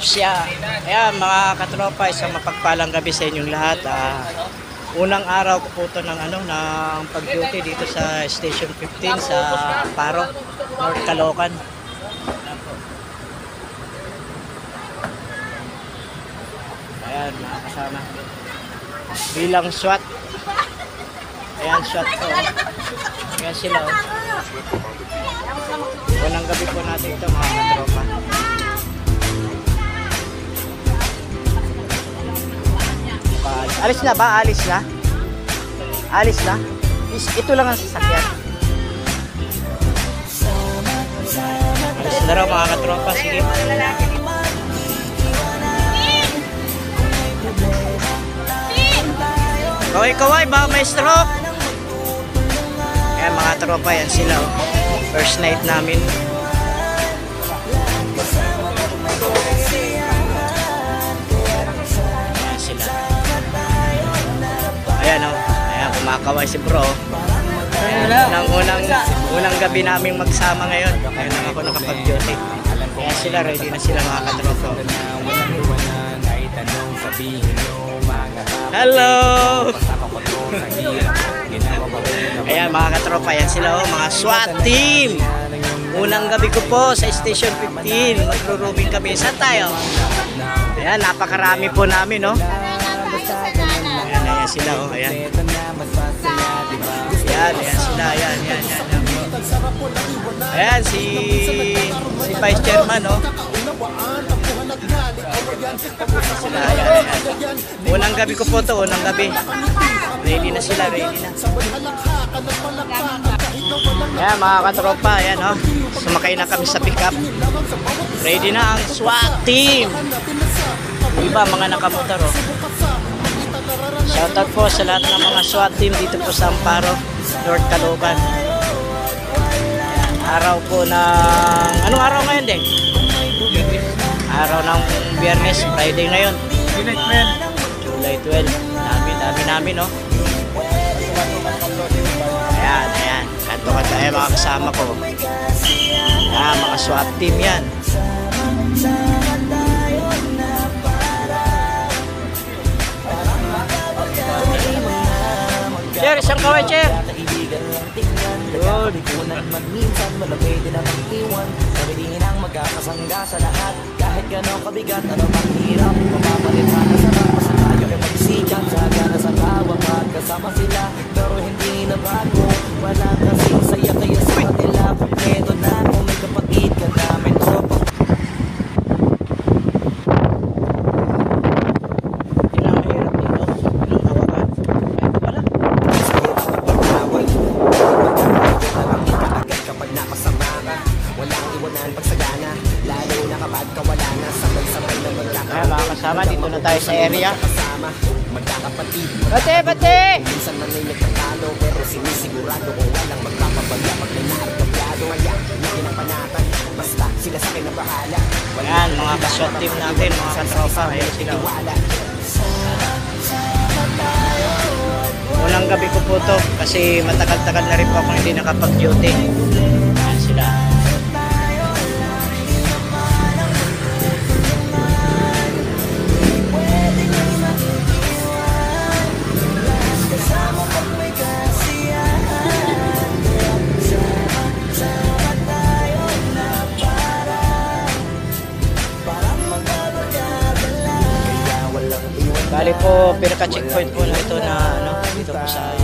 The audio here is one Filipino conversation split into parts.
siya. Ayan mga katropa, isang mapagpalang gabi sa inyong lahat. Unang araw ko po ito ng, ng pag-duty dito sa Station 15 sa Amparo, North Caloocan. Ayan mga kasama. Bilang SWAT. Ayan SWAT ko. Ayan sila. Unang gabi po natin ito mga katropa. Alis na ba? Alis na? Alis na? Ito lang ang sasakyan. Alis na raw mga katropa. Sige. Kaway-kaway ba maestro? Ayan mga tropa, yan sila. First night namin. Ayan sila. Ayan ayan, kumakaway si bro. Ayan, unang gabi naming magsama ngayon. Ayan lang ako nakapag-duty. Ayan sila, ready na sila mga katropa. Hello! Ayan mga katropa, yan sila mga SWAT team. Unang gabi ko po sa Station 15. Magro-roaming kami. Saan tayo? Ayan, napakarami po namin, no? Ayan sila, ayan. Ayan sila, ayan. Ayan, si Vice Chairman, no? Sila, ayan. Unang gabi ko po to, unang gabi. Ready na sila, ready na. Ayan mga katropa, ayan o. Sumakay na kami sa pickup. Ready na ang SWAT team. Iba mga nakamotor o. Shoutout po sa lahat ng mga SWAT team dito po sa Amparo, North Caloocan. Araw po ng... Anong araw ngayon din? Araw ng Biyernes, Friday ngayon. July 12. Dami namin, no? Ayan. Kanto-kanto. Ayan, mga kasama ko. Ayan, mga SWAT team yan. Chair, isang kaway, chair. Good. Minsan malapit din ang iwan. Sabihin ang magkakasangga sa lahat. Kahit gano'ng kabigat, ano mang hirap. Mapapalitan na sarap. Basta tayo ay magsikan. Sagana sa tawang magkasama sila. Pero hindi na bago. Wala kasing saya kaya sa kanila. Kompleto na kung may kapatid ka namin tropa. Ayan mga kasama, dito na tayo sa area. Bate! Minsan man ay nagtatalo pero sinisigurado kung walang magpapabaya pag may naarkabyado. Kaya hindi pinapanatan basta sila sa akin na bahala. Ayan mga ka-SWAT team natin, mga katropa. Ayan sila. Unang gabi ko po to kasi matagal-tagal na rin po ako hindi nakapag-duty. Ayan sila. Bali po, pinaka-checkpoint po na ito na dito po sa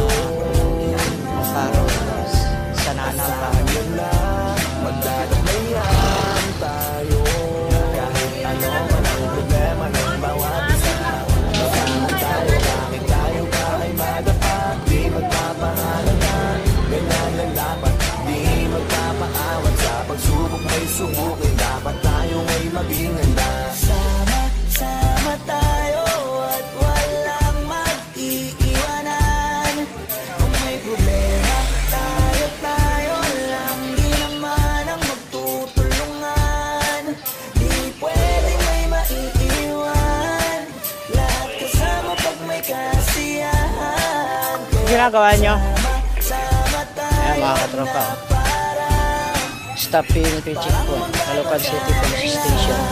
Amparo, sa Nanamba. Magdadamayan tayo kahit ano man ang problema ng bawat isa. Kasama tayo, bakit tayo pa ay madapat? Di magpapahalangan, ganyan lang dapat. Di magpapaawat sa pagsubok may subukin. Dapat tayo ay maging handa. Sama tayo at walang mag-iiwanan. Kung may problema, tayo lang. Di naman ang magtutulungan. Di pwedeng may maiiwan. Lahat kasama pag may kasiyahan. Ginagawa nyo? Ayan mga katropa. Stop PNP checkpoint, Caloocan City Police Station.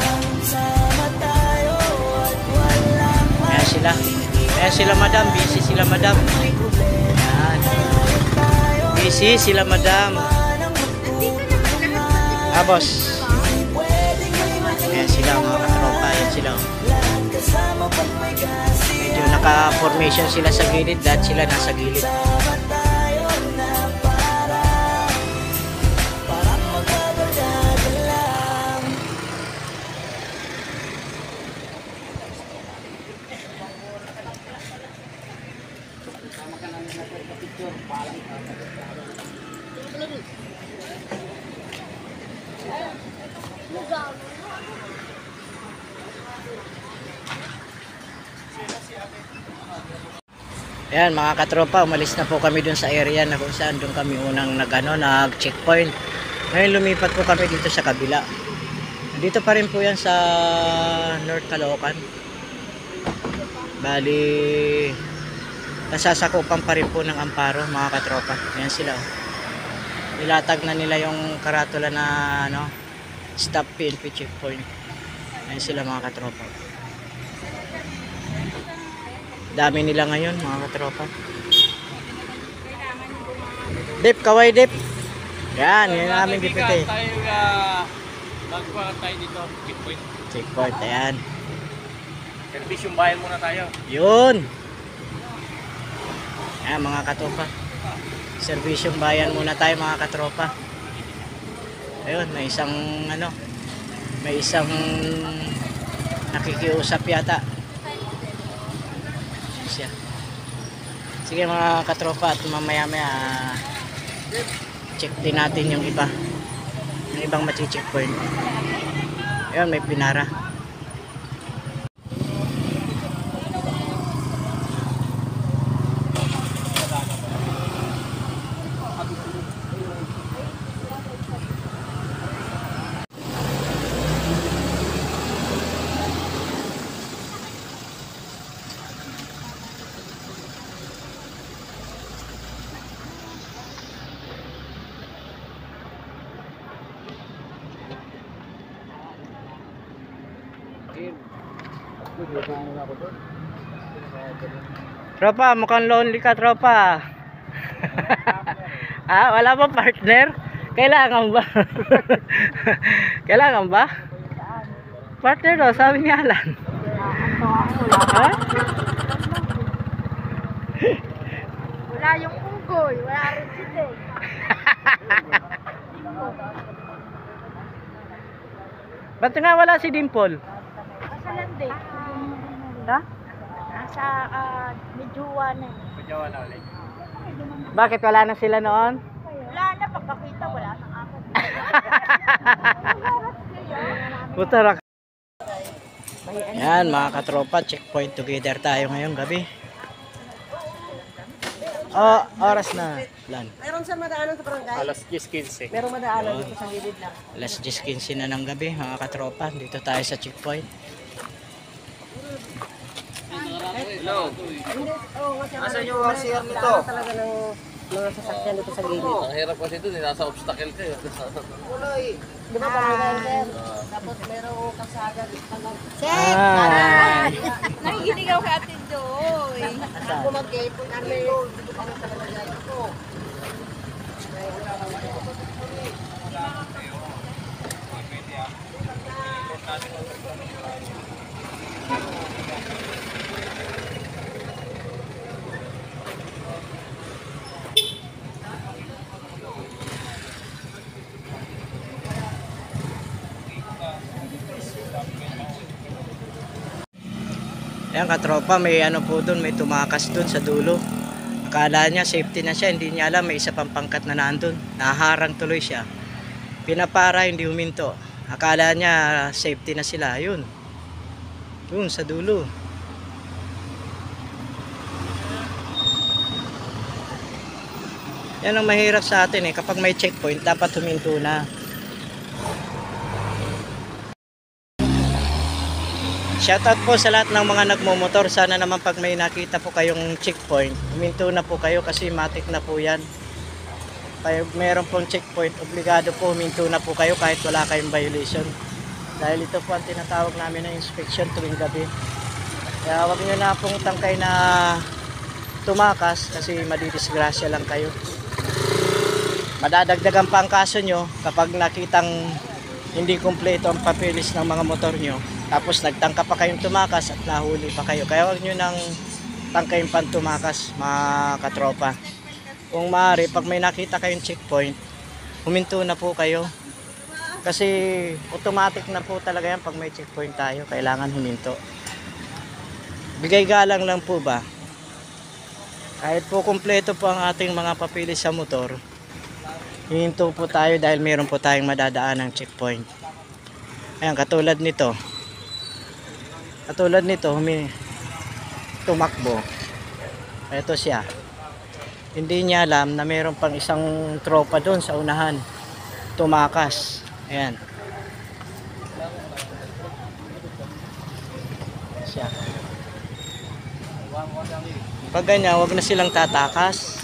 sila. Ayan sila madam, busy sila madam. Ayan. Busy sila madam. Ah, boss. Ayan sila mga katropa. Ayan sila. Medyo naka-formation sila sa gilid. Lahat sila nasa gilid. Ayan mga katropa, umalis na po kami dun sa area na kung saan dun kami unang nag-checkpoint. Ngayon lumipat po kami dito sa kabila. Dito pa rin po yan sa North Caloocan. Bali, nasasakupan pa rin po ng Amparo mga katropa. Ayan sila. Nilatag na nila yung karatula na stop PNP checkpoint. Ayan sila mga katropa. Dami nila ngayon mga katropa. Dip, kaway dip. Yan, yun ang aming dipite. Magkuha tayo dito, checkpoint. Checkpoint, ayan. Servisyong bayan muna tayo. Yun. Ayan mga katropa. Servisyong bayan muna tayo mga katropa. Ayun, may isang nakikiusap yata. Siya. Sige mga katropa, at mamaya check din natin yung ibang machi-checkpoint. Ayun, may pinara. Tropa, mukhang lonely ka tropa. Ah, wala ba partner? Kailangan ba? Kailangan ba? Partner daw, sabi ni Alan. Ha? Wala yung unggoy, wala rin sila. Ba't nga wala si Dimple? Nasa landi. Ha? Nasa Medjuwa na. Medjuwa na ulit. Bakit wala na sila noon? Wala na, pagkakita wala nang akad. Putarak. Yan mga katropa, checkpoint together tayo ngayong gabi. Oh, oras na. Lan. Meron sa madaanan sa barangay? Alas 10:15. Merong madaanan dito sa gilid lang. Alas 10:15 na ng gabi mga katropa. Dito tayo sa checkpoint. Hello. Asan yung RCR nito? Talaga ng mga sasakyan dito sa gilid. Ang hirap kasi ito, nasa obstacle kayo. Di ba barangay sir? Tapos merong kalsada dito lang. Ah. Nakikinig ako kay Ate Joy. Ako mag-ipon ano yun? Dito pa lang sa barangay ko. Ayan katropa, may po doon, may tumakas doon sa dulo. Akala niya safety na siya, hindi niya alam may isa pang pangkat na nandun. Naharang tuloy siya. Pinapara, hindi huminto. Akala niya safety na sila, yun. Yun sa dulo. Yan ang mahirap sa atin kapag may checkpoint dapat huminto na. Shoutout po sa lahat ng mga nagmumotor. Sana naman pag may nakita po kayong checkpoint, huminto na po kayo kasi matik na po yan. Pag meron pong checkpoint, obligado po huminto na po kayo kahit wala kayong violation. Dahil ito po ang tinatawag namin na inspection tuwing gabi. Kaya wag nyo na pong tangkay na tumakas kasi madidisgrasya lang kayo. Madadagdagan pa ang kaso nyo kapag nakitang hindi kumpleto ang papeles ng mga motor nyo. Tapos nagtangka pa kayong tumakas at nahuli pa kayo. Kaya wag nyo nang tangkayin pang tumakas, mga katropa. Kung maaari, pag may nakita kayong checkpoint, huminto na po kayo. Kasi automatic na po talaga yan pag may checkpoint tayo. Kailangan huminto. Bigay galang lang po ba? Kahit po kumpleto po ang ating mga papeles sa motor, hihinto po tayo dahil meron po tayong madadaan ng checkpoint. Ayan, katulad nito. Tumakbo. Ito siya. Hindi niya alam na meron pang isang tropa doon sa unahan. Tumakas. Ayan. Siya. Pag ganyan, huwag na silang tatakas.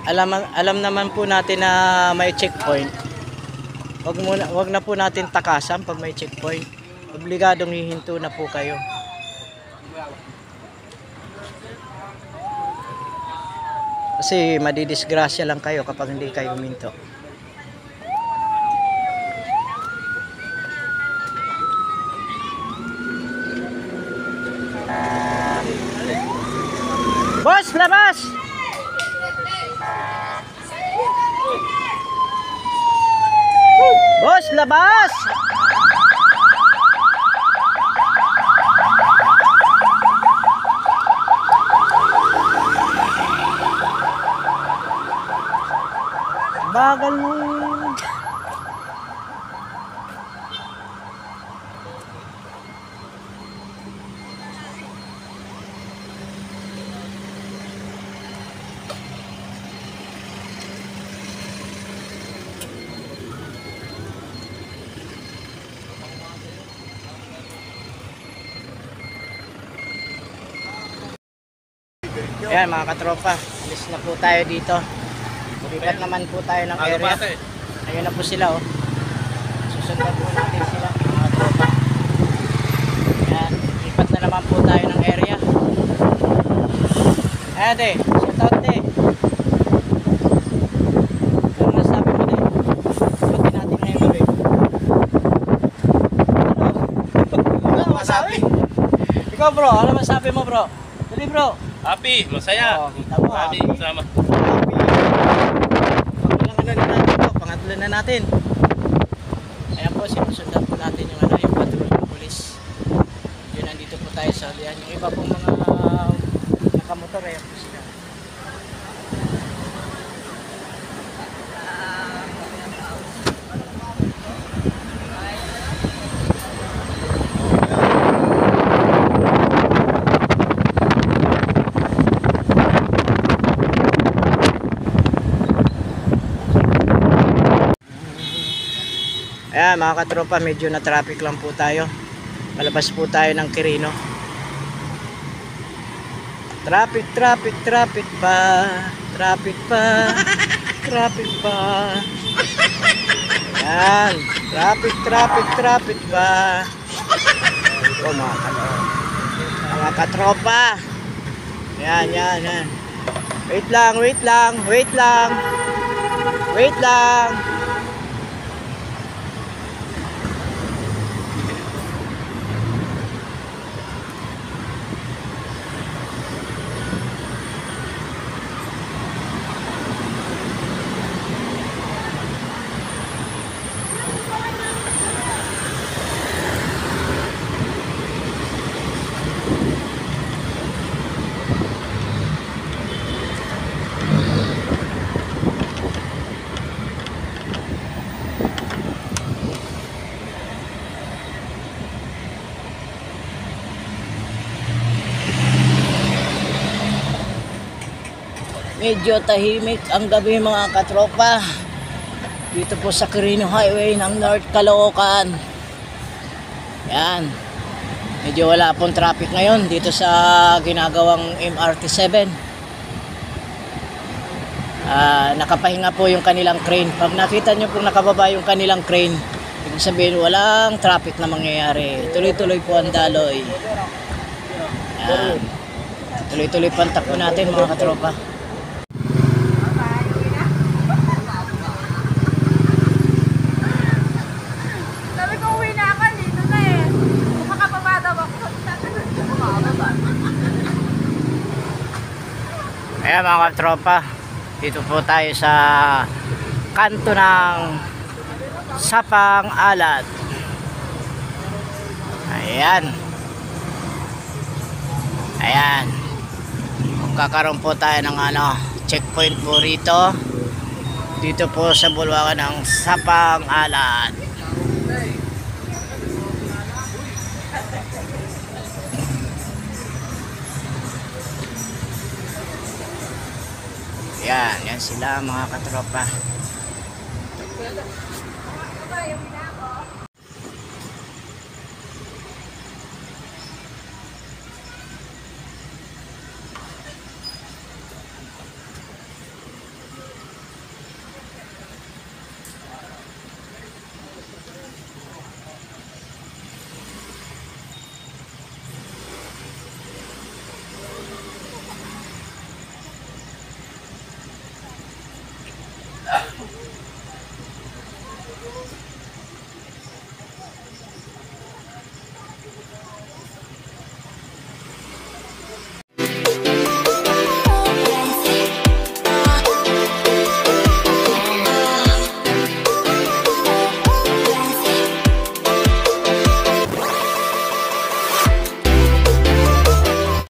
Alam naman po natin na may checkpoint. Wag na po natin takasan pag may checkpoint. Obligadong hihinto na po kayo. Kasi madidisgrasya lang kayo kapag hindi kayo huminto. Boss, labas! Boss, labas! Bagal mo. Ayan mga katropa, alis na po tayo dito. Lipat naman po tayo ng area. Ayun na po sila, oh. Susundan po natin sila, mga tropa. Ayan, lipat na naman po tayo ng area. Ayan, de, shout out, de. Ano nasabi mo, de? Pati natin ngayon, bro. Ano masabi? Ikaw, bro, ano masabi mo, bro? Dali, bro. Happy, masaya. Oh, kita mo, Happy, happy. sama. Pangatlo na natin. Ayan po, sinusundan po natin yung patrol ng polis. Yun, nandito po tayo sa lian. Yung iba pong mga nakamotor, ayan po sila. Ayan mga katropa, medyo na traffic lang po tayo. Palabas po tayo ng Quirino. Traffic pa. Traffic pa. Ayan. Traffic pa. Ito mga katropa. Ayan. Wait lang. Medyo tahimik ang gabi mga katropa dito po sa Quirino Highway ng North Caloocan. Yan, medyo wala pong traffic ngayon dito sa ginagawang MRT7. nakapahinga po yung kanilang crane. Pag nakita nyo pong nakababa yung kanilang crane, ibig sabihin walang traffic na mangyayari. Tuloy-tuloy po ang daloy. Yan. Tuloy-tuloy po ang takbo natin mga katropa. Sabi ko uwi na ako, dito na eh. Kung makapaba daw ako. Ayan mga katropa, dito po tayo sa kanto ng Sapang Alad. Ayan. Ayan. Kakaroon po tayo ng checkpoint po rito. Dito po sa bulwakan ng Sapang Alad. Yan sila mga katropa.